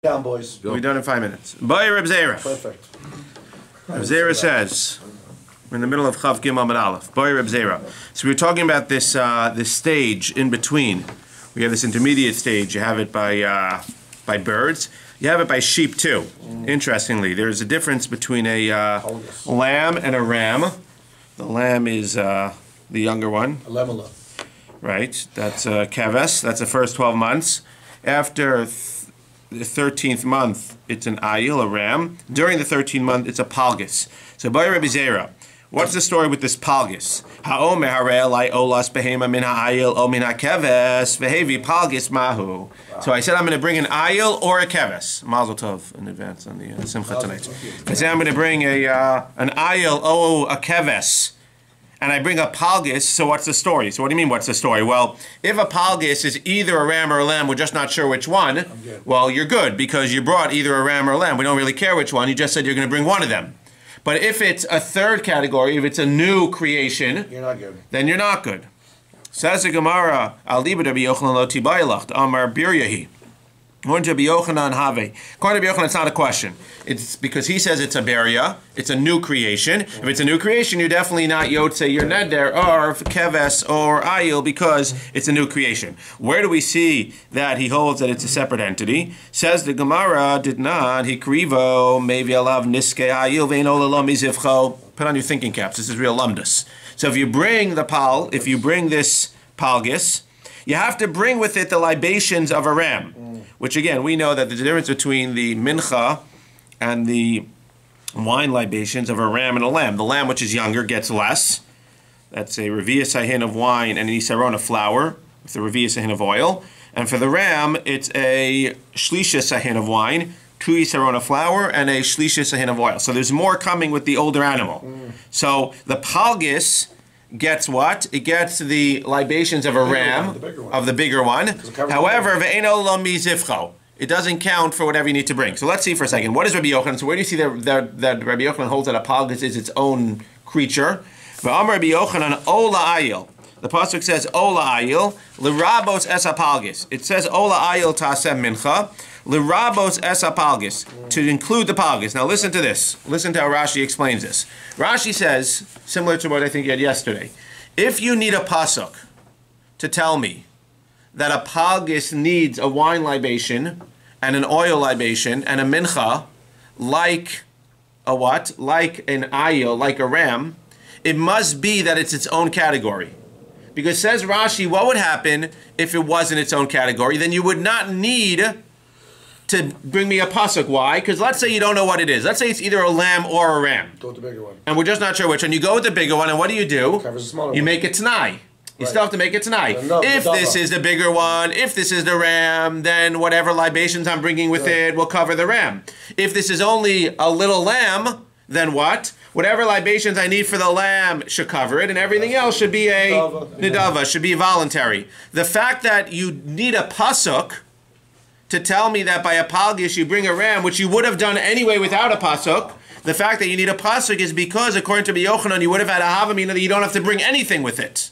Down, boys. We'll be done in 5 minutes. BAYT Rabbi Zev. Perfect. Rabbi Zev says, we're in the middle of Chav Gimel Amud Aleph. BAYT Rabbi Zev. So we were talking about this this stage in between. We have this intermediate stage. You have it by birds. You have it by sheep too. Interestingly, there's a difference between a lamb and a ram. The lamb is the younger one. A lamala. Right. That's keves. That's the first 12 months. After the 13th month, it's an ayil, a ram. During the 13th month, it's a palgus. So, BAYT Rabbi Zev, what's the story with this palgus? Ha'omer harei lai olas behema min ha'ayil o min ha'keves vehevi palgus mahu. So I said I'm going to bring an ayil or a keves. Mazel tov in advance on the simcha tonight. I said I'm going to bring an ayil or a keves. And I bring a palgus, so what's the story? So what do you mean, what's the story? Well, if a palgus is either a ram or a lamb, we're just not sure which one, well, you're good, because you brought either a ram or a lamb. We don't really care which one. You just said you're going to bring one of them. But if it's a third category, if it's a new creation, you're not good. Then you're not good. Says the Gemara, Al Liba Rabbi Yochanan lo tibaylacht, Amar biryahi. According to Rabbi Yochanan, it's not a question. It's because he says it's a beria, it's a new creation. If it's a new creation, you're definitely not yotze, you're neder, or keves, or ayil, because it's a new creation. Where do we see that he holds that it's a separate entity? Says the Gemara, did not, he krivo, maybe alav niske ayil, vein olalam izivcho. Put on your thinking caps, this is real lumdus. So if you bring the pal, if you bring this palgus, you have to bring with it the libations of a ram. Which again, we know that the difference between the mincha and the wine libations of a ram and a lamb. The lamb, which is younger, gets less. That's a revi'ah sahin of wine and an isaron of flour with a revi'ah sahin of oil. And for the ram, it's a shlisha sahin of wine, 2 isaron of flour, and a shlisha sahin of oil. So there's more coming with the older animal. So the palgus gets what? It gets the libations of a ram, of the bigger one. However, it doesn't count for whatever you need to bring. So let's see for a second. What is Rabbi Yochanan? So where do you see that Rabbi Yochanan holds that a palgus is its own creature? Rabbi Yochanan, ola ayil. The pasuk says ola ayil, lirabos es palgus. It says ola ayil tasem mincha, lirabos es palgus, to include the palgus. Now listen to this. Listen to how Rashi explains this. Rashi says, similar to what I think you had yesterday, if you need a pasuk to tell me that a palgus needs a wine libation and an oil libation and a mincha, like a what? Like an ayil, like a ram, it must be that it's its own category. Because says Rashi, what would happen if it wasn't its own category? Then you would not need to bring me a pasuk. Why? Because let's say you don't know what it is. Let's say it's either a lamb or a ram. Go with the bigger one. And we're just not sure which one. You go with the bigger one, and what do? Covers the smaller you one. make it t'nai. You still have to make it t'nai. If this is the bigger one, if this is the ram, then whatever libations I'm bringing with it will cover the ram. If this is only a little lamb, then what? Whatever libations I need for the lamb should cover it, and everything else should be a nidava, should be voluntary. The fact that you need a pasuk to tell me that by a palgus you bring a ram, which you would have done anyway without a pasuk, the fact that you need a pasuk is because, according to Rabbi Yochanan, you would have had a havamina that you don't have to bring anything with it.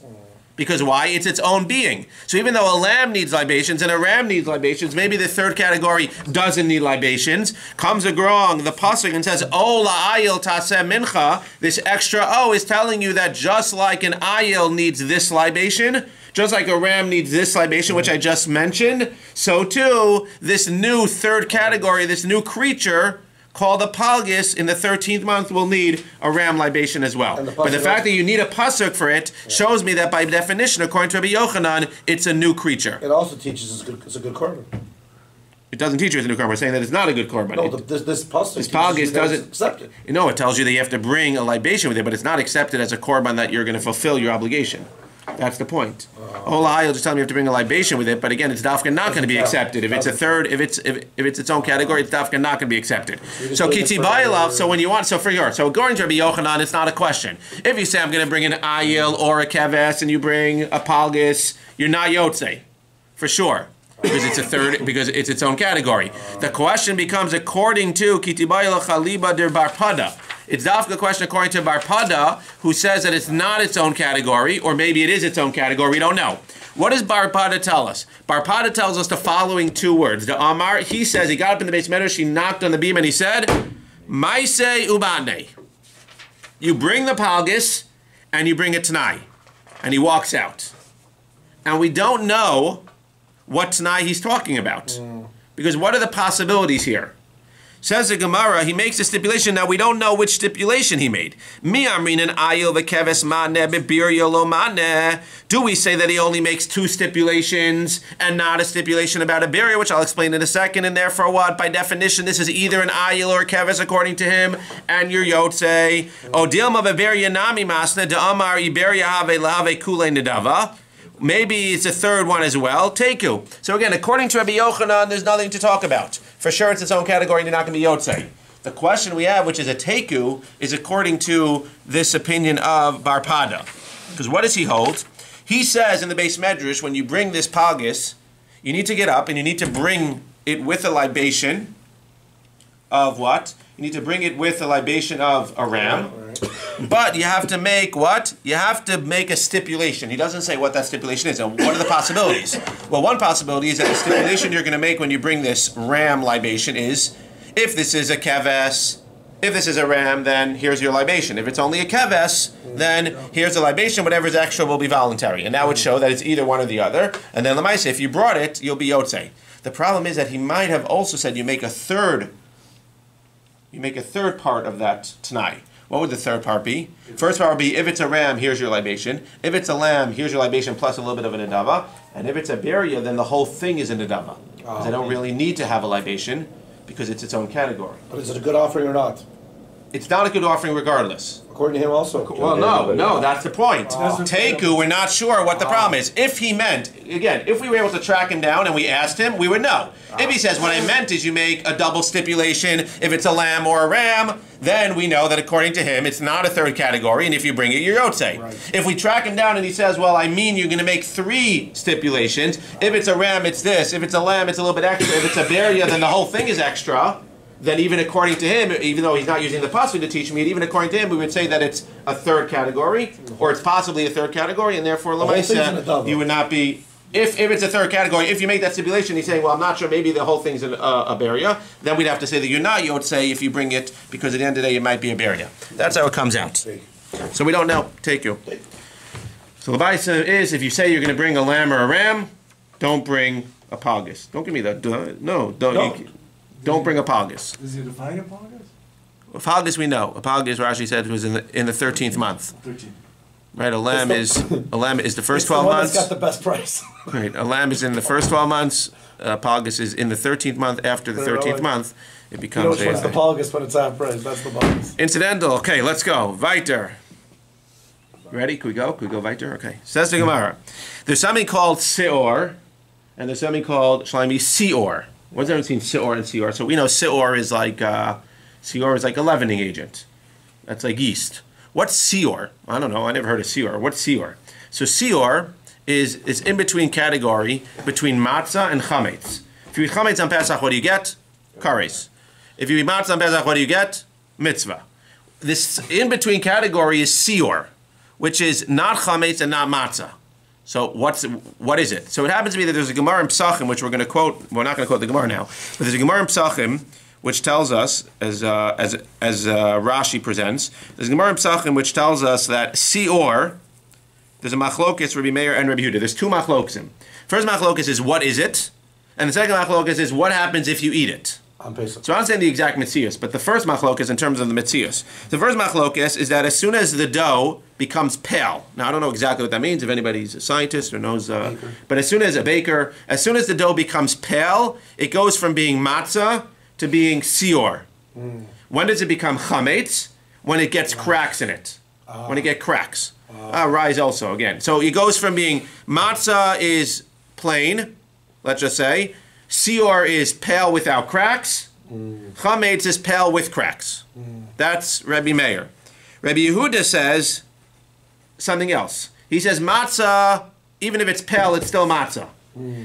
Because why? It's its own being. So even though a lamb needs libations and a ram needs libations, maybe the third category doesn't need libations. Comes a grong, the pasuk, and says, "O la'ayil taseh mincha." This extra O is telling you that just like an ayil needs this libation, just like a ram needs this libation, which I just mentioned, so too, this new third category, this new creature called a palgus in the 13th month will need a ram libation as well. But the fact that you need a pasuk for it shows me that by definition, according to Rabbi Yochanan, it's a new creature. It also teaches it's a good korban. It doesn't teach you it's a new korban. We're saying that it's not a good korban. No, this palgus doesn't accept it. No, it tells you that you have to bring a libation with it, but it's not accepted as a korban that you're going to fulfill your obligation. That's the point. Ola ayil just telling me you have to bring a libation with it, but again, it's dafka not going to be accepted. If it's a third, if it's its own category, it's dafka not going to be accepted. So kitzi ba'ilav. So when you want, so for your, so according to Rabbi Yochanan, it's not a question. If you say I'm going to bring an ayil or a keves and you bring a palgus, you're not yotze, for sure. Because it's a third, because it's its own category. The question becomes, according to kitzi ba'ilav chaliba der barpada. It's dafka question according to Bar Pada, who says that it's not its own category, or maybe it is its own category. We don't know. What does Bar Pada tell us? Bar Pada tells us the following two words. The Amar, he says, he got up in the base medrash, he knocked on the beam, and he said, Maise ubane. You bring the palgis, and you bring a Tanai. And he walks out. And we don't know what Tanai he's talking about. Because what are the possibilities here? Says the Gemara, he makes a stipulation. Now we don't know which stipulation he made. Do we say that he only makes two stipulations and not a stipulation about a birya, which I'll explain in a second, and therefore what? By definition, this is either an ayil or a keves according to him, and your yotzei. O dilma beberya nami masna de amar iberia have lahave kule nedava. Maybe it's a third one as well. Teku. So again, according to Rabbi Yochanan, there's nothing to talk about. For sure, it's its own category, and you're not going to be yotzei. The question we have, which is a teku, is according to this opinion of Bar Pada. Because what does he hold? He says in the base medrash, when you bring this palgis, you need to get up and you need to bring it with a libation of what? You need to bring it with a libation of a ram. But you have to make what? You have to make a stipulation. He doesn't say what that stipulation is. And what are the possibilities? Well, one possibility is that the stipulation you're going to make when you bring this ram libation is, if this is a keves, if this is a ram, then here's your libation. If it's only a keves, then here's the libation. Whatever's extra will be voluntary. And that would show that it's either one or the other. And then Lamaisa, if you brought it, you'll be yotzei. The problem is that he might have also said you make a third part of that Tanai. What would the third part be? First part would be, if it's a ram, here's your libation. If it's a lamb, here's your libation plus a little bit of a nedava. And if it's a birya, then the whole thing is a nedava. Because I don't really need to have a libation, because it's its own category. But is it a good offering or not? It's not a good offering regardless. According to him also. Well, no, that's the point. Teku, we're not sure what the problem is. If he meant, again, if we were able to track him down and we asked him, we would know. If he says, what I meant is you make a double stipulation, if it's a lamb or a ram, then we know that according to him, it's not a third category, and if you bring it, you're yotzei. Right. If we track him down and he says, well, I mean you're going to make three stipulations. If it's a ram, it's this. If it's a lamb, it's a little bit extra. If it's a birya, then the whole thing is extra. Then even according to him, even though he's not using the pasuk to teach me, even according to him, we would say that it's a third category, or it's possibly a third category, and therefore, Lamaisa, you would not be, if it's a third category, if you make that stipulation, he's saying, well, I'm not sure, maybe the whole thing's a birya, then we'd have to say that you're not yotzei if you bring it, because at the end of the day, it might be a birya. That's how it comes out. So we don't know. Take you. So the Lamaisa is, if you say you're going to bring a lamb or a ram, don't bring a palgis. Don't give me that. No, don't. Don't bring a palgis. Does he define a palgis? A palgis we know. A palgis, Rashi said, was in the 13th month. 13. Right. A lamb is the first 12 the one months. that's got the best price. Right. A lamb is in the first 12 months. Palgis is in the 13th month. After the 13th month, it becomes. You know which one's the palgis when it's half price? That's the palgis. Incidental. Okay, let's go. Weiter. Ready? Can we go? Weiter? Okay. Says the Gemara. There's something called seor, and there's something called shalimi seor. What's the difference between seor and seor? So we know seor is like a leavening agent. That's like yeast. What's seor? I don't know. I never heard of seor. What's seor? So seor is in between category between matzah and chametz. If you eat chametz on Pesach, what do you get? Kares. If you eat matzah on Pesach, what do you get? Mitzvah. This in between category is seor, which is not chametz and not matzah. So what is it? So it happens to be that there's a Gemara in Psachim, which we're going to quote. We're not going to quote the Gemara now, but there's a Gemara in Psachim which tells us, as Rashi presents, there's a Gemara in Psachim which tells us that seor. There's a machlokes, Rabbi Meir and Rabbi Yehuda. There's two machlokesim. First machlokes is what is it, and the second machlokes is what happens if you eat it. So I'm saying the exact mitzias, but the first machlokes in terms of the mitzias. The first machlokes is that as soon as the dough becomes pale, now I don't know exactly what that means, if anybody's a scientist or knows, but as soon as the dough becomes pale, it goes from being matzah to being seor. When does it become chametz? When it gets cracks in it. When it gets cracks. Rise also, again. So it goes from being matzah is plain, let's just say, seor is pale without cracks. Chametz is pale with cracks. That's Rabbi Meir. Rabbi Yehuda says something else. He says matzah, even if it's pale, it's still matzah.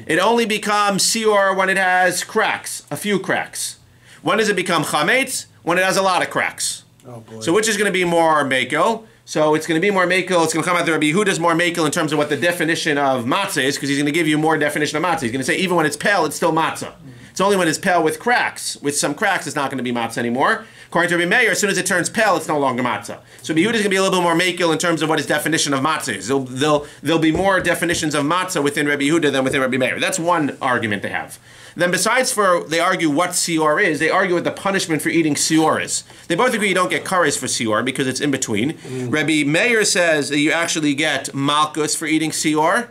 It only becomes seor when it has cracks, a few cracks. When does it become chametz? When it has a lot of cracks. Oh boy. So which is going to be more mekel? So it's going to be more mekel. It's going to come out that Rabbi Yehuda's more mekel in terms of what the definition of matzah is, because he's going to give you more definition of matzah. He's going to say even when it's pale, it's still matzah. It's only when it's pale with cracks. With some cracks, it's not going to be matzah anymore. According to Rabbi Meir, as soon as it turns pale, it's no longer matzah. So Rabbi Yehuda is going to be a little bit more mekel in terms of what his definition of matzah is. There'll be more definitions of matzah within Rabbi Yehuda than within Rabbi Meir. That's one argument they have. Then besides they argue what sior is, they argue what the punishment for eating sior is. They both agree you don't get kares for sior because it's in between. Rabbi Meir says that you actually get malchus for eating sior.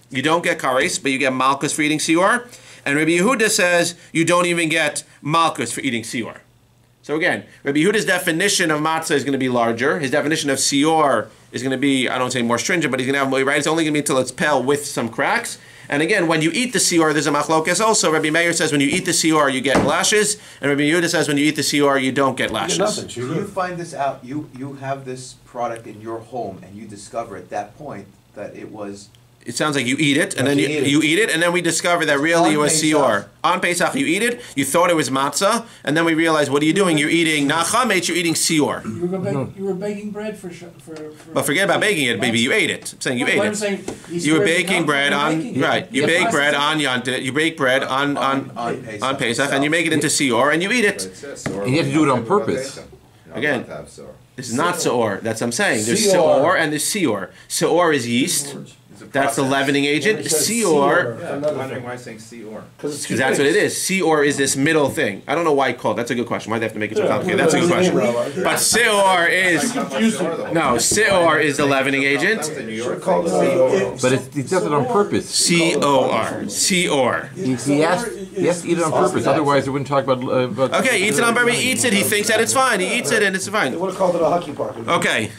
You don't get kares, but you get malchus for eating sior. And Rabbi Yehuda says you don't even get malchus for eating sior. So again, Rabbi Yehuda's definition of matzah is going to be larger. His definition of sior is going to be, I don't say more stringent, but he's going to have, right? It's only going to be until it's pale with some cracks. And again, when you eat the sior, there's a machlokes also. Rabbi Meir says when you eat the sior, you get lashes. And Rabbi Yehuda says when you eat the sior, you don't get lashes. You get nothing. You find this out, you have this product in your home, and you discover at that point that it was... It sounds like you eat it, and then you eat it, and then we discover that really it was sior. On Pesach, you eat it, you thought it was matzah, and then we realize, what are you doing? You're eating nachametz, you're eating sior. You were baking bread for But forget about baking it, baby. You ate it. I'm saying you ate it. You were baking bread on right. You bake bread on Yontif. You bake bread on Pesach, and you make it into sior, and you eat it. And you have to do it on purpose. Again, this is not seor. That's what I'm saying. There's seor and there's sior. Seor is yeast. That's the leavening agent. Sior. Yeah, I'm wondering why I'm saying sior. Because that's what it is. Sior is this middle thing. I don't know why it's called. That's a good question. Why do they have to make it so complicated? That's a good question. But sior is sior is the leavening agent. But he does it on purpose. C-O-R. Sior. He has to eat it on purpose. Otherwise, we wouldn't talk about. Okay, he eats it on purpose. He eats it. He thinks that it's fine. He eats it and it's fine. They would have called it a hockey park. Okay.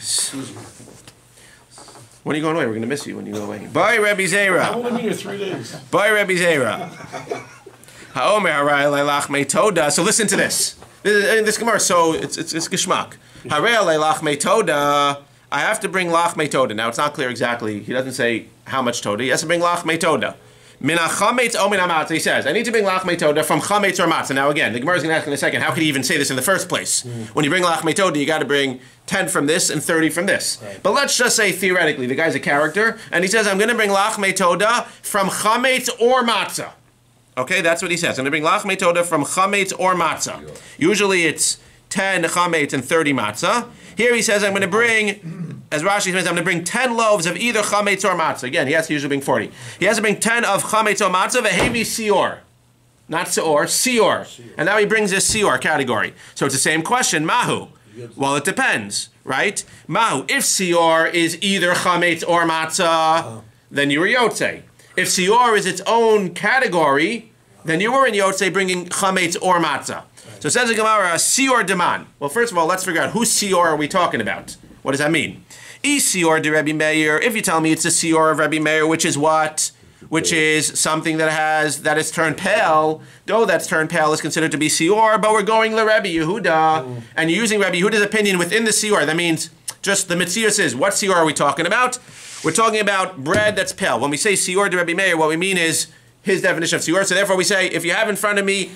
When are you going away? We're going to miss you when you go away. Bye, Rabbi Zera. I've only been here 3 days. Bye, Rabbi Zera. Haomer haray leilach metoda. So listen to this. This Gemara, so it's geschmack. Haray leilach metoda. I have to bring lach metoda. Now it's not clear exactly. He doesn't say how much toda. He has to bring lach metoda. Min chametz o min matzah. He says, I need to bring lach metoda from chametz or matzah. Now again, the Gemara is going to ask in a second, how could he even say this in the first place? When you bring lach metoda, you got to bring 10 from this and 30 from this. Right. But let's just say theoretically, the guy's a character, and he says, I'm going to bring lach metoda from chametz or matzah. Okay, that's what he says. I'm going to bring lach metoda from chametz or matzah. Usually it's 10 chametz and 30 matzah. Here he says, I'm going to bring, as Rashi says, I'm going to bring 10 loaves of either chametz or matzah. Again, he has to usually bring 40. He has to bring 10 of chametz or matzah, vehevi sior. Not seor, sior. And now he brings this sior category. So it's the same question, mahu. Well, it depends, right? Mahu, if sior is either chametz or matzah, then you were yotze. If sior is its own category, then you were in yotze bringing chametz or matzah. So it says in Gemara, sior deman. Well, first of all, let's figure out whose sior are we talking about. What does that mean? Sior de Rabbi Meir. If you tell me it's a sior of Rabbi Meir, which is what? Which is something that is turned pale. Though that's turned pale is considered to be sior, but we're going le Rabbi Yehuda, and you're using Rabbi Yehuda's opinion within the sior. That means just the mitzias is, what sior are we talking about? We're talking about bread that's pale. When we say sior de Rabbi Meir, what we mean is his definition of sior. So therefore we say, if you have in front of me,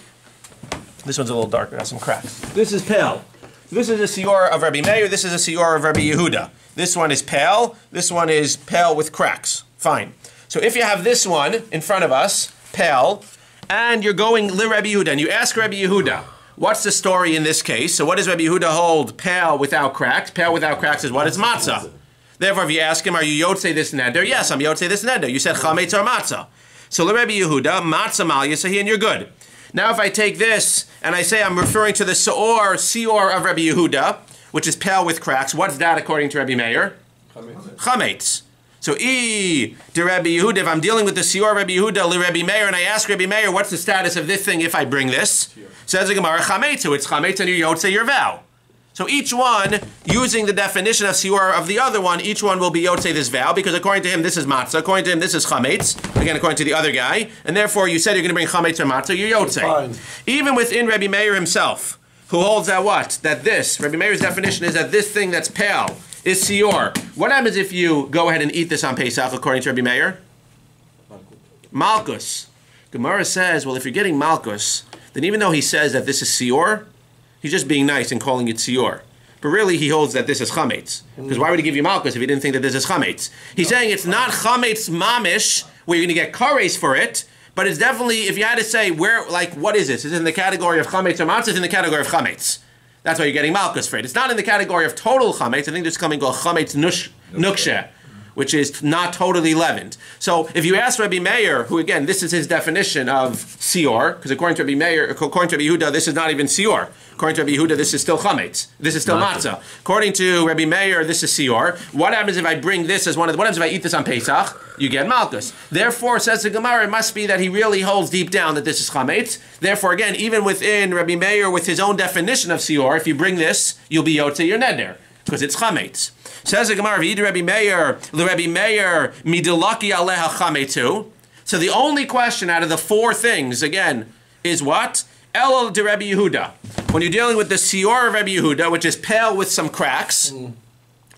this one's a little darker, has some cracks. This is pale. This is a sior of Rabbi Meir, this is a sior of Rabbi Yehuda. This one is pale, this one is pale with cracks. Fine. So if you have this one in front of us, pale, and you're going li Rabbi Yehuda, and you ask Rabbi Yehuda, what's the story in this case? So what does Rabbi Yehuda hold pale without cracks? Pale without cracks is what? It's matzah. Therefore, if you ask him, are you yotze this neder? Yes, I'm yotze this neder. You said chametz or matzah. So li Rabbi Yehuda, matzah mal yisahi, and you're good. Now if I take this, and I say I'm referring to the sior of Rabbi Yehuda, which is pale with cracks, what's that according to Rabbi Meir? Chametz. So, de Rabbi Yehuda, if I'm dealing with the sior Rabbi Yehuda, li Rabbi Meir, and I ask Rabbi Meir, what's the status of this thing if I bring this? Says the Gemara, chametz, so it's chametz and you yotze your vow. So each one, using the definition of sior of the other one, each one will be yotze this vow, because according to him, this is matzah, according to him, this is chametz, again, according to the other guy, and therefore you said you're going to bring chametz or matzah, you're yotze. Even within Rabbi Meir himself, who holds that what? That this, Rabbi Meir's definition is that this thing that's pale is sior. What happens if you go ahead and eat this on Pesach, according to Rabbi Meir? Malchus. Gemara says, well, if you're getting malchus, then even though he says that this is sior, He's just being nice and calling it sior. But really, he holds that this is chametz. Because why would he give you malchus if he didn't think that this is chametz? He's saying it's not chametz mamish, where you're going to get kares for it, but it's definitely, if you had to say, where, like, what is this? Is it in the category of chametz or matzah? It's in the category of chametz. That's why you're getting malchus for it. It's not in the category of total chametz. I think there's something called chametz nukshe, which is not totally leavened. So if you ask Rabbi Meir, who again, this is his definition of sior, because according to Rabbi Meir, according to Rabbi Yehuda, this is not even sior. According to Rabbi Yehuda, this is still chametz. This is still matzah. According to Rabbi Meir, this is sior. What happens if I bring this as one of the, what happens if I eat this on Pesach? You get malchus. Therefore, says the Gemara, it must be that he really holds deep down that this is chametz. Therefore, again, even within Rabbi Meir, with his own definition of sior, if you bring this, you'll be yotze your neder, because it's chametz. Says the Gemara, "V'yidu Rabbi Meir, l'Rabbi Meir midilaki aleha chametzu." So the only question out of the four things, again, is what? Elul de Rabbi Yehuda. When you're dealing with the sior of Rabbi Yehuda, which is pale with some cracks,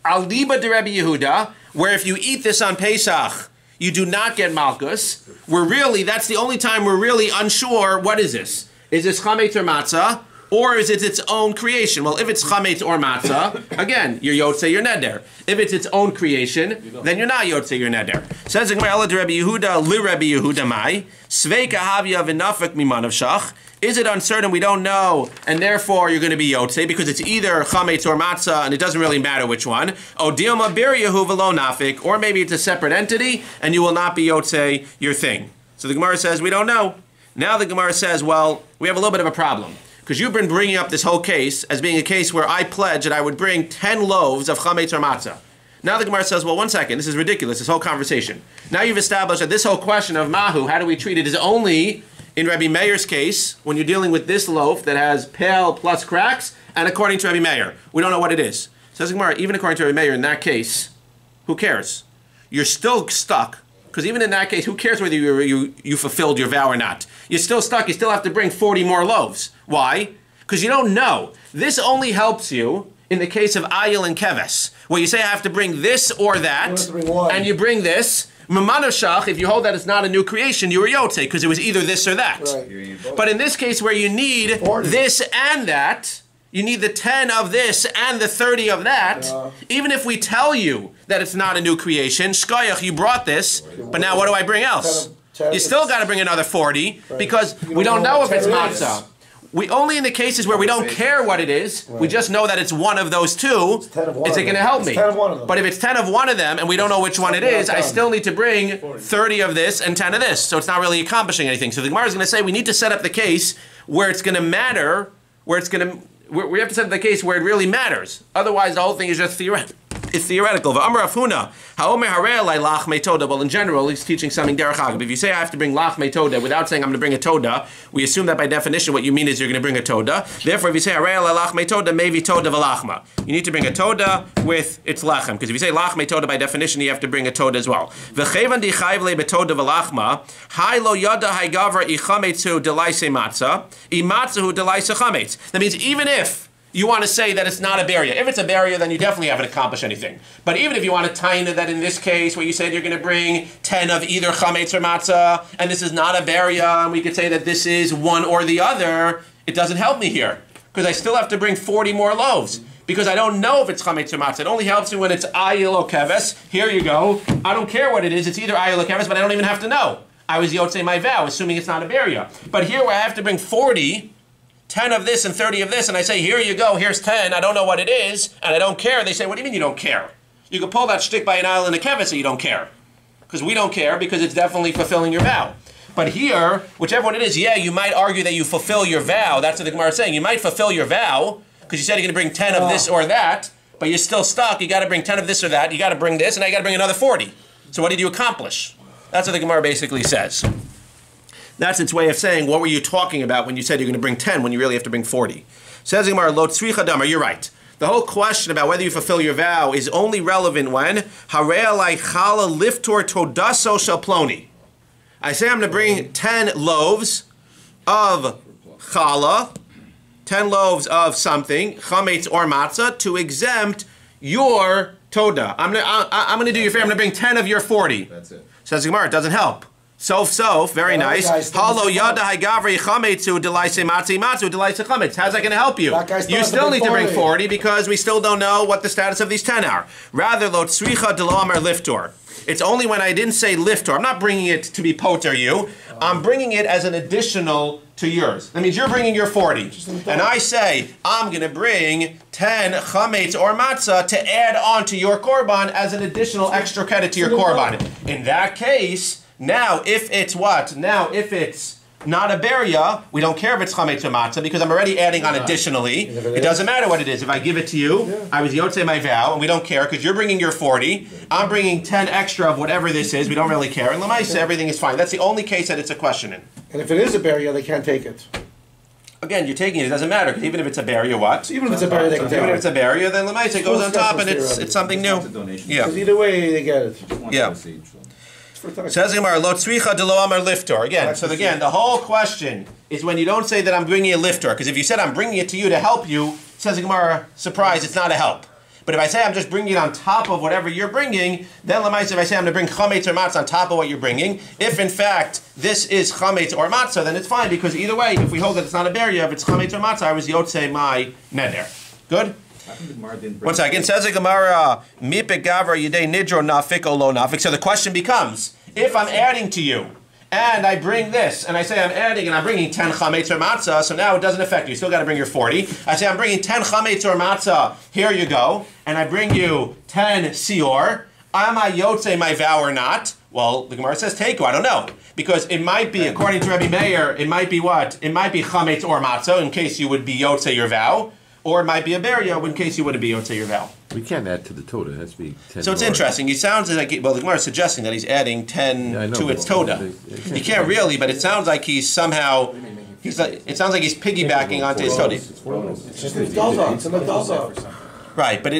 al liba de Rabbi Yehuda, where if you eat this on Pesach, you do not get malchus. We're really, that's the only time we're really unsure, what is this? Is this chametz or matzah? Or is it its own creation? Well, if it's chametz or matzah, again, you're yotze your neder. If it's its own creation, then you're not yotze your neder. Says the Gemara, "Ela de Rabbi Yehuda, li Rabbi Yehuda mai, sveika havya v'nafek mimanav shach." Is it uncertain? We don't know, and therefore you're going to be yotze because it's either chametz or matzah, and it doesn't really matter which one. O dilma biryahu v'lo nafik, or maybe it's a separate entity, and you will not be yotze your thing. So the Gemara says we don't know. Now the Gemara says, well, we have a little bit of a problem. Because you've been bringing up this whole case as being a case where I pledged that I would bring 10 loaves of chametz or matzah. Now the Gemara says, well, 1 second, this is ridiculous, this whole conversation. Now you've established that this whole question of mahu, how do we treat it, is only in Rabbi Meir's case, when you're dealing with this loaf that has pale plus cracks, and according to Rabbi Meir. We don't know what it is. Says the Gemara, even according to Rabbi Meir, in that case, who cares? You're still stuck. Because even in that case, who cares whether you fulfilled your vow or not? You're still stuck. You still have to bring 40 more loaves. Why? Because you don't know. This only helps you in the case of ayil and keves, where you say I have to bring this or that, and you bring this. Mamanoshach, if you hold that it's not a new creation, you were yotze, because it was either this or that. Right. But in this case where you need 40. This and that, you need the 10 of this and the 30 of that. Even if we tell you that it's not a new creation, shkoyach, you brought this, but now what do I bring else? You still got to bring another 40 because we don't know if it's matzah. We only in the cases where we don't care what it is, we just know that it's one of those two. Is it going to help me? But if it's 10 of one of them and we don't know which one it is, I still need to bring 30 of this and 10 of this. So it's not really accomplishing anything. So the Gemara is going to say we need to set up the case where it's going to matter, where it's going to. We have to set up the case where it really matters. Otherwise, the whole thing is just theoretical. It's theoretical. Well, in general, he's teaching something derech agav. If you say I have to bring lach metoda without saying I'm going to bring a toda, we assume that by definition what you mean is you're going to bring a toda. Therefore, if you say lach metoda, maybe toda v'lachma. You need to bring a toda with its lachem. Because if you say lach metoda, by definition, you have to bring a toda as well. V'chevan di chayv le betoda v'lachma, hay lo yada hay gavra ichametzu delaise matzah, imatzahu delaise chametz. That means even if you want to say that it's not a barrier. If it's a barrier, then you definitely haven't accomplished anything. But even if you want to tie into that in this case, where you said you're going to bring 10 of either chametz or matzah, and this is not a barrier, and we could say that this is one or the other, it doesn't help me here. Because I still have to bring 40 more loaves. Because I don't know if it's chametz or matzah. It only helps me when it's ayil or keves. Here you go. I don't care what it is. It's either ayil or keves, but I don't even have to know. I was yotze my vow, assuming it's not a barrier. But here where I have to bring 40... 10 of this and 30 of this, and I say, here you go, here's 10, I don't know what it is, and I don't care. They say, what do you mean you don't care? You can pull that shtick by an aisle in a kevis, so you don't care. Because we don't care, because it's definitely fulfilling your vow. But here, whichever one it is, yeah, you might argue that you fulfill your vow. That's what the Gemara is saying. You might fulfill your vow, because you said you're going to bring 10 of this or that, but you're still stuck. You got to bring 10 of this or that. You got to bring this, and now you got to bring another 40. So what did you accomplish? That's what the Gemara basically says. That's its way of saying, what were you talking about when you said you're going to bring 10 when you really have to bring 40? Says the Gemara, lo tzricha damar, you're right. The whole question about whether you fulfill your vow is only relevant when harei alai chala liftor todaso shel ploni. I say I'm going to bring 10 loaves of challah, 10 loaves of something, chametz or matzah, to exempt your toda. I'm going to do your favor. I'm going to bring 10 of your 40. That's it. Says the Gemara, it doesn't help. Sof, very Well, nice. guys, Halo things yada haigavri chametzu delaise matzu delaise chametz. How's that going to help you? That guy still You has to still bring need to bring 40. 40 because we still don't know what the status of these 10 are. Rather, lo tzricha delomer liftor. It's only when I didn't say liftor. I'm not bringing it to be poter you. I'm bringing it as an additional to yours. That means you're bringing your 40. And I say, I'm going to bring 10 chametz or matzah to add on to your korban as an additional extra credit to your korban. In that case, now if it's what? Now if it's not a beria, we don't care if it's chametz or matzah because I'm already adding on additionally. It doesn't matter what it is. If I give it to you, I was yotzei my vow, and we don't care because you're bringing your 40. I'm bringing 10 extra of whatever this is. We don't really care. And Lamaisa, everything is fine. That's the only case that it's a question in. And if it is a barrier, they can't take it. Again, you're taking it. It doesn't matter because even if it's a barrier, what? Even if it's a barrier, they can take Even if it. it's a barrier, then Lamaisa it goes on top and it's something new. It's a donation. Yeah. Because either way, they get it. Yeah. It's for time. Says Gemara, lo tzricha de lo amar liftor. Again, so again, the whole question is when you don't say that I'm bringing a liftor, because if you said I'm bringing it to you to help you, says Gemara, surprise, it's not a help. But if I say I'm just bringing it on top of whatever you're bringing, then Lamaisa, if I say I'm going to bring chametz or matzah on top of what you're bringing, if in fact this is chametz or matzah, then it's fine, because either way, if we hold that it's not a barrier, if it's chametz or matzah, I was yotzei my neder. Good? How come the Gemara didn't bring One second. Says the Gemara, mipik gavra yidei nidro nafik o lo nafik. So the question becomes, if I'm adding to you, and I bring this, and I say I'm adding, and I'm bringing 10 chametz or matzah, so now it doesn't affect you. You still got to bring your 40. I say I'm bringing 10 chametz or matzah, here you go, and I bring you 10 sior. Am I yotzei my vow or not? Well, the Gemara says teiko. I don't know. Because it might be, according to Rabbi Meir, it might be what? It might be chametz or matzah, in case you would be yotzei your vow. Or it might be a beria, in case you wouldn't be yotzei your vow. We can't add to the Toda. It has to be 10 So it's more. interesting. He sounds like, well, the Gemara is suggesting that he's adding 10 Yeah, I know, to but its Toda. He can't really, but it sounds like he's somehow, it sounds like he's piggybacking onto his Toda. It's just a dalva. It's an dalva. Right, but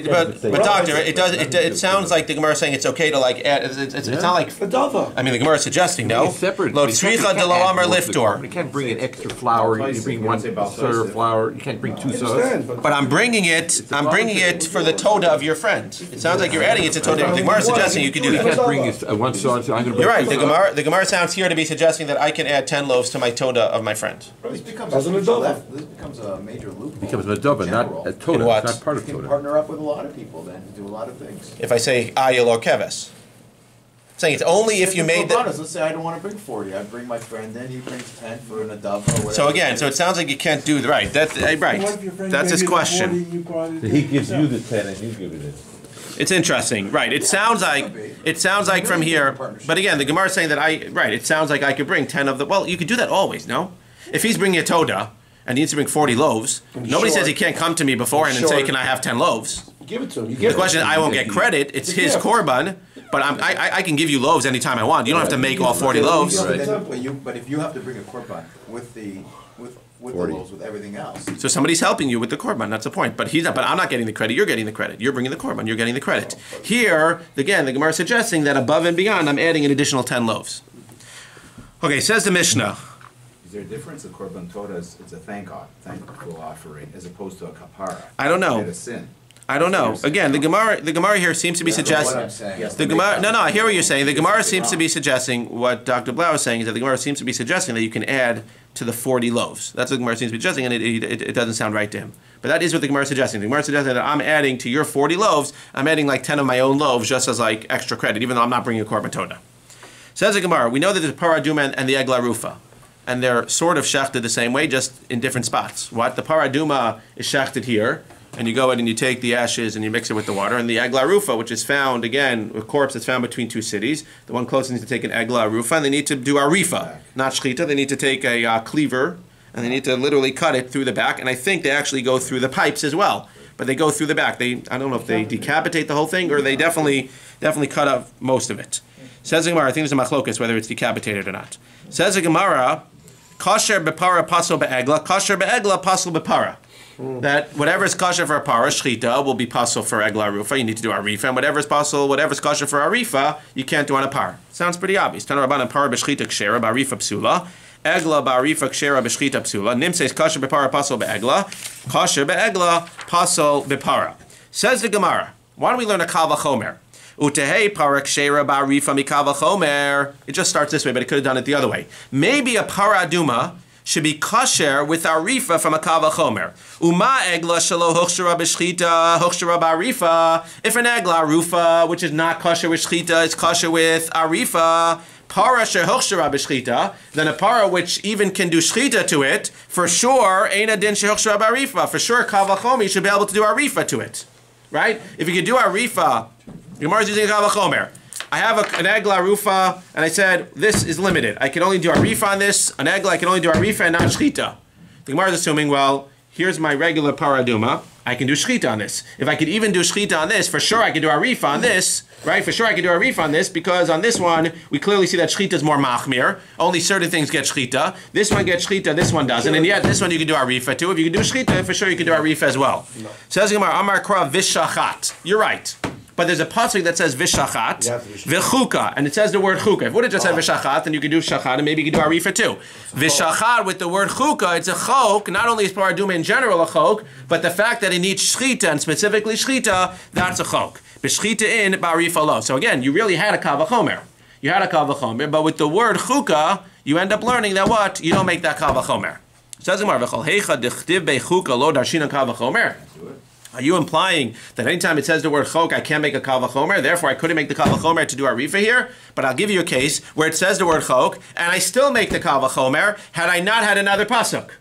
doctor, it sounds like the Gemara is saying it's okay to like add, it's not like, A dalva. I mean, the Gemara is suggesting, no? It's separate. Lo You can't tzricha de lo add amar more to the liftor. korban. You can't bring an extra flour. You can bring one sort of flour. You can't bring two I understand, sauce. But I'm bringing it for the Toda of your friend. It sounds like you're adding it to Toda. The Gemara is suggesting you can do You that. can't bring one sauce. I'm gonna bring You're right. two The Gemara sounds here to be suggesting that I can add 10 loaves to my Toda of my friend. This becomes As an a adult. this becomes a major loophole. It becomes a Nadova, not a In Toda. what? It's not part of You can Toda. partner up with a lot of people then to do a lot of things. If I say ayil or keves. Saying it's only if you made that. Let's say I don't want to bring 40. I bring my friend in. He brings 10 for an adab or whatever. So again, so it sounds like you can't do the right. That's right. What if your friend That's gave his you the question. 40, you brought it He to gives you yourself? the 10 and you give it. It's interesting, right? It sounds like from here. But again, the Gemara is saying that it sounds like I could bring 10 of the. Well, you could do that always, no? If he's bringing a Toda and he needs to bring 40 loaves, nobody says he can't come to me beforehand and say, "Can I have 10 loaves?" Give it to him. You The give question, it. I won't get credit. It's his gift. korban, but I can give you loaves anytime I want. You don't have to make all 40 loaves. But if you have to bring a korban with the 40. loaves, with everything else. So somebody's helping you with the korban. That's the point. But he's not. But I'm not getting the credit. You're getting the credit. You're bringing the korban. You're getting the credit. Here, again, the Gemara is suggesting that above and beyond, I'm adding an additional 10 loaves. Okay, says the Mishnah. Is there a difference? The korban Torah is it's a thankful offering as opposed to a kapara. I don't know. It's a sin. I don't know. Again, the Gemara here seems to be What I'm suggesting. saying. The Gemara, no, I hear what you're saying. The Gemara seems to be suggesting what Dr. Blau is saying is that the Gemara seems to be suggesting that you can add to the 40 loaves. That's what the Gemara seems to be suggesting, and it doesn't sound right to him. But that is what the Gemara is suggesting. The Gemara is suggesting that I'm adding to your 40 loaves, I'm adding like 10 of my own loaves just as like extra credit, even though I'm not bringing a korban toda. Says the Gemara, we know that there's a paraduma and the egla rufa. And they're sort of shechted the same way, just in different spots. What? The paraduma is shechted here, and you go ahead and you take the ashes and you mix it with the water. And the egla rufa, which is found, again, a corpse that's found between two cities, the one closest needs to take an egla rufa, and they need to do arifa, not shchita. They need to take a cleaver, and they need to literally cut it through the back. And I think they actually go through the pipes as well. But they go through the back. I don't know if they decapitate the whole thing, or they definitely cut off most of it. Says the Gemara, I think there's a machlokas whether it's decapitated or not. Says the Gemara, Kasher bepara pasol be'egla, kasher be'egla pasol bepara. That whatever is kasher for a para, shchita, will be pasol for egla rufa. You need to do arifa, and whatever is kasher for arifa, you can't do on a par. Sounds pretty obvious. Tana rabbanan para b'shchita kshera, b'arifa psula. Egla b'arifa kshera b'shchita psula. Nim says kasher bepara pasol be'egla, kasher be'egla pasol bepara. Says the Gemara, why don't we learn a kal v'chomer? Utehei parak sheira ba'arifa mikal v'chomer. It just starts this way, but it could have done it the other way. Maybe a paraduma should be kosher with arifa from a kal v'chomer. Uma egla shelo hochshara b'shchita hochshara ba'arifa. If an egla arufa, which is not kosher with shchita, is kosher with arifa, para shehochshara b'shchita, then a para which even can do shchita to it, for sure, ein adin shehochshara ba'arifa. For sure, kal v'chomer, you should be able to do arifa to it. Right? If you could do arifa, Gemara is using kal v'chomer. I have an egla arufa, and I said, this is limited. I can only do arifa on this. An egla, I can only do arifa and not shchita. The Gemara is assuming, well, here's my regular paraduma. I can do shchita on this. If I could even do shchita on this, for sure I could do arifa on this, right? For sure I could do arifa on this, because on this one, we clearly see that shchita is more machmir. Only certain things get shchita. This one gets shchita, this one doesn't. And yet, this one you can do arifa too. If you can do shchita, for sure you can do arifa as well. No. Says Gemara, Amar Kra Vishachat. You're right. But there's a pasuk that says vishachat, v'chuka, and it says the word chuka. If it would have just said vishachat, then you could do shachat, and maybe you could do arifa too. Vishachat with the word chuka, it's a chok. Not only is paraduma in general a chok, but the fact that it needs shchita, and specifically shchita, that's a chok. B'shchita in, ba'arifa lo. So again, you really had a kal v'chomer. You had a kal v'chomer, but with the word chuka, you end up learning that what? You don't make that kal v'chomer. Says Gemara, v'chol heicha dichtiv bechuka lo darshinan kal v'chomer. Are you implying that anytime it says the word chok, I can't make a kal v'chomer, therefore I couldn't make the kal v'chomer to do arifa here? But I'll give you a case where it says the word chok, and I still make the kal v'chomer, had I not had another pasuk.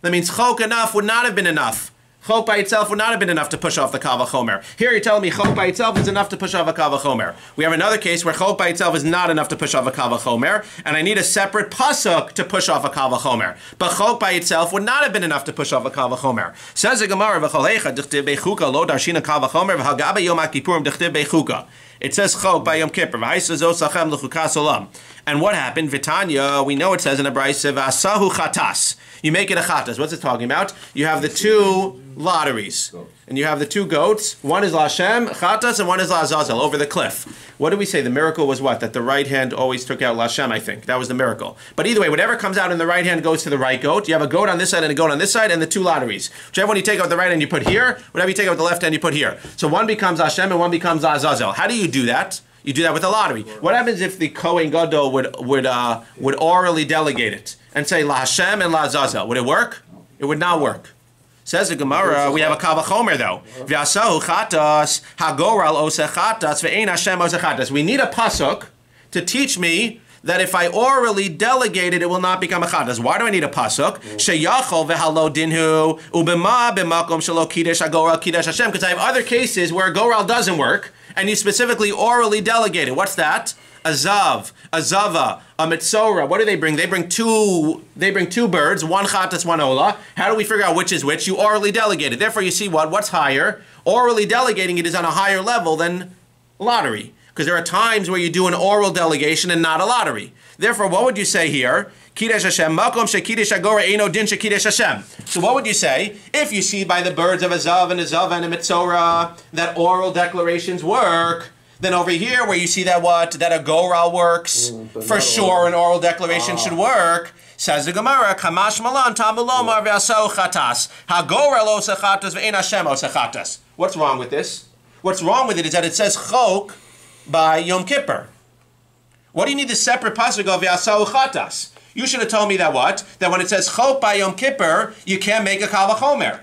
That means chok enough would not have been enough. Chok by itself would not have been enough to push off the kal v'chomer. Here you're telling me chok by itself is enough to push off a kal v'chomer. We have another case where chok by itself is not enough to push off a kal v'chomer, and I need a separate pasuk to push off a kal v'chomer. But chok by itself would not have been enough to push off a kal v'chomer. Says the Gemara, v'cholecha dichtiv bechuka lo darshina kal v'chomer v'hagaba yom kippurim dichtiv bechuka. It says chok by Yom Kippur. And what happened? Vitanya, we know it says in a brayse, v'asahu chatas. You make it a chatas. What's it talking about? You have the two lotteries. And you have the two goats. One is Lashem, chatas, and one is Lazazel, over the cliff. What did we say? The miracle was what? That the right hand always took out Lashem, I think. That was the miracle. But either way, whatever comes out in the right hand goes to the right goat. You have a goat on this side and a goat on this side, and the two lotteries. Whichever one you take out the right hand, you put here. Whatever you take out the left hand, you put here. So one becomes Lashem and one becomes Lazazel. How do you do that? You do that with a lottery. What happens if the Kohen Gadol would orally delegate it and say La Hashem and La Azazel? Would it work? It would not work. Says the Gemara, we have a kal v'chomer though. V'asahu chatas hagoral oseh chatas ve'ein Hashem oseh chatas. We need a pasuk to teach me that if I orally delegate it, it will not become a chatas. Why do I need a pasuk? Sheyachol v'halo dinhu ubema b'makom shelo kidesh hagoral kidesh Hashem. Because I have other cases where a goral doesn't work, and you specifically orally delegate it. What's that? A zav, a zava, a mitzora. What do they bring? They bring two birds, one chatas, one ola. How do we figure out which is which? You orally delegate it. Therefore, you see what? What's higher? Orally delegating it is on a higher level than lottery. Because there are times where you do an oral delegation and not a lottery. Therefore, what would you say here? Kidesh Hashem, makom shekidesh agora eino din shekidesh Hashem. So what would you say if you see by the birds of a zav and a zava and a mitzora that oral declarations work? Then over here, where you see that what? That a goral works, for sure an oral declaration should work. Says the Gemara, Kamash Malan, Tamulomar Vyasau Chatas. Hagoral Osachatas Ve'en Hashem Osachatas. What's wrong with this? What's wrong with it is that it says Chok by Yom Kippur. What do you need the separate pasuk of Vyasau Chatas? You should have told me that what? That when it says Chok by Yom Kippur, you can't make a Kal V'chomer.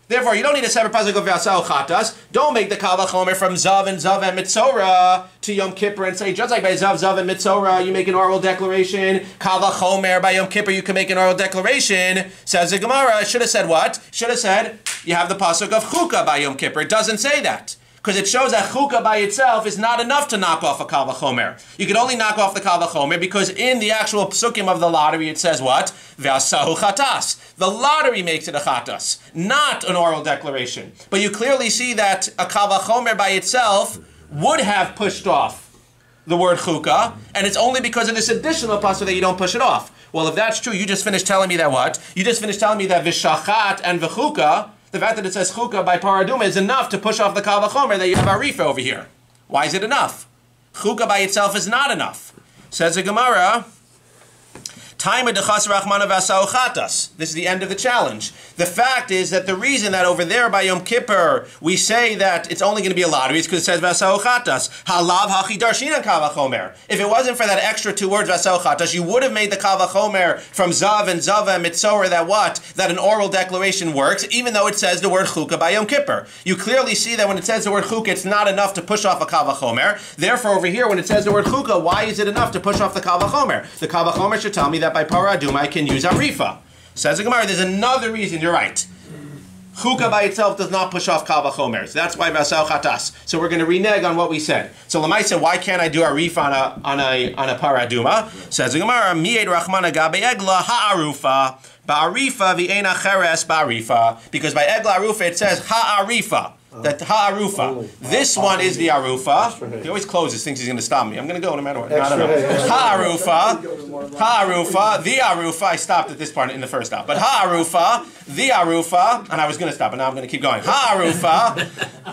Therefore, you don't need a separate pasuk of Vyasau Chatas. Don't make the Kal V'chomer from Zav and Mitzora to Yom Kippur and say, just like by Zav and Mitzora, you make an oral declaration. Kal V'chomer by Yom Kippur, you can make an oral declaration. Says the Gemara, should have said what? Should have said, you have the pasuk of Chukah by Yom Kippur. It doesn't say that. Because it shows that chukah by itself is not enough to knock off a kal v'chomer. You can only knock off the kal v'chomer because in the actual psukim of the lottery it says what? V'asahu chatas. The lottery makes it a chatas, not an oral declaration. But you clearly see that a kal v'chomer by itself would have pushed off the word chukah, and it's only because of this additional pasuk that you don't push it off. Well, if that's true, you just finished telling me that what? You just finished telling me that v'shachat and v'chukah, the fact that it says chukah by paraduma is enough to push off the kal v'chomer that you have arifa over here. Why is it enough? Chukah by itself is not enough. Says the Gemara, Taima dechas rachmana v'asau chatas. This is the end of the challenge. The fact is that the reason that over there by Yom Kippur we say that it's only going to be a lottery is because it says v'asau chatas. Halav hachi darshinan kavachomer. If it wasn't for that extra two words v'asau chatas, you would have made the kavachomer from zav and zava and mitzorah that an oral declaration works, even though it says the word chukah by Yom Kippur. You clearly see that when it says the word chukah, it's not enough to push off a kavachomer. Therefore, over here, when it says the word chukah, why is it enough to push off the kavachomer? The kavachomer should tell me that by paraduma I can use arifa. Says the Gemara, there's another reason, you're right. Chukah by itself does not push off kavachomer. So that's why vasau chatas. So we're going to renege on what we said. So Lamai said, why can't I do arifa on a paraduma? Says the Gemara, mi'ed rachmana gabe egla ha'arufa. Ba'arifa v'eina cheres ba'arifa. Because by egla arufa it says ha'arifa. That ha'arufa. This one is the arufa. He always closes, thinks he's going to stop me. I'm going to go no matter what. Ha'arufa, the arufa. I stopped at this part in the first stop. But ha'arufa, the arufa, and I was going to stop, but now I'm going to keep going. Ha'arufa,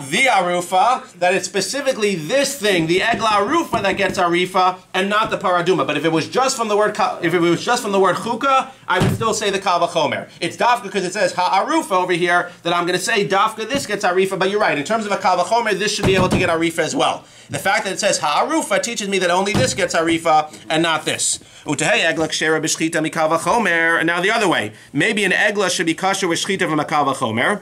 the arufa, that it's specifically this thing, the egla arufa, that gets arifa, and not the paraduma. But if it was just from the word chukah, I would still say the kavachomer. It's dafka because it says ha'arufa over here that I'm going to say dafka. This gets arifa, but you're right. In terms of a kavachomer, this should be able to get arifa as well. The fact that it says ha'arufa teaches me that only this gets arifa and not this. Utahei egla kshera b'shchita mikavachomer. And now the other way, maybe an egla should be kasher with shchita from a kavachomer.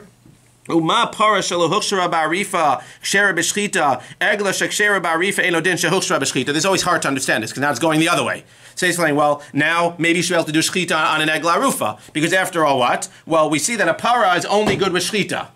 Uma para shaluhuchshara ba'arifa kshera b'shchita egla shekshera ba'arifa enodin shehuchshara b'shchita. This is always hard to understand this because now it's going the other way. Say something, well, now maybe you should be able to do shchita on an egla arufa because after all, what? Well, we see that a para is only good with shchita.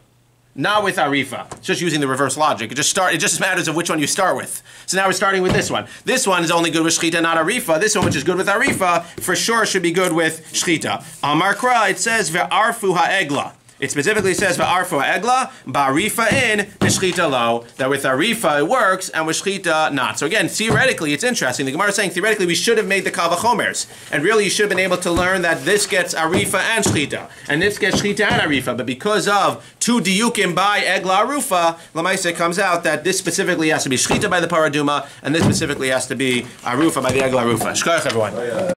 Not with arifa. It's just using the reverse logic. It just matters of which one you start with. So now we're starting with this one. This one is only good with shchita, not arifa. This one, which is good with arifa, for sure should be good with shchita. Amar Kra, it says ve'arfu ha'egla. It specifically says ve'arfu ha'egla, ba'arifa in, v'shchita lo. That with arifa it works, and with shchita not. So again, theoretically, it's interesting. The Gemara is saying theoretically we should have made the kavachomers, and really you should have been able to learn that this gets arifa and shchita, and this gets shchita and arifa. But because of two diyukim by egla arufa, lamaisa comes out that this specifically has to be shchita by the paraduma, and this specifically has to be arufa by the egla arufa. Shkoyach everyone.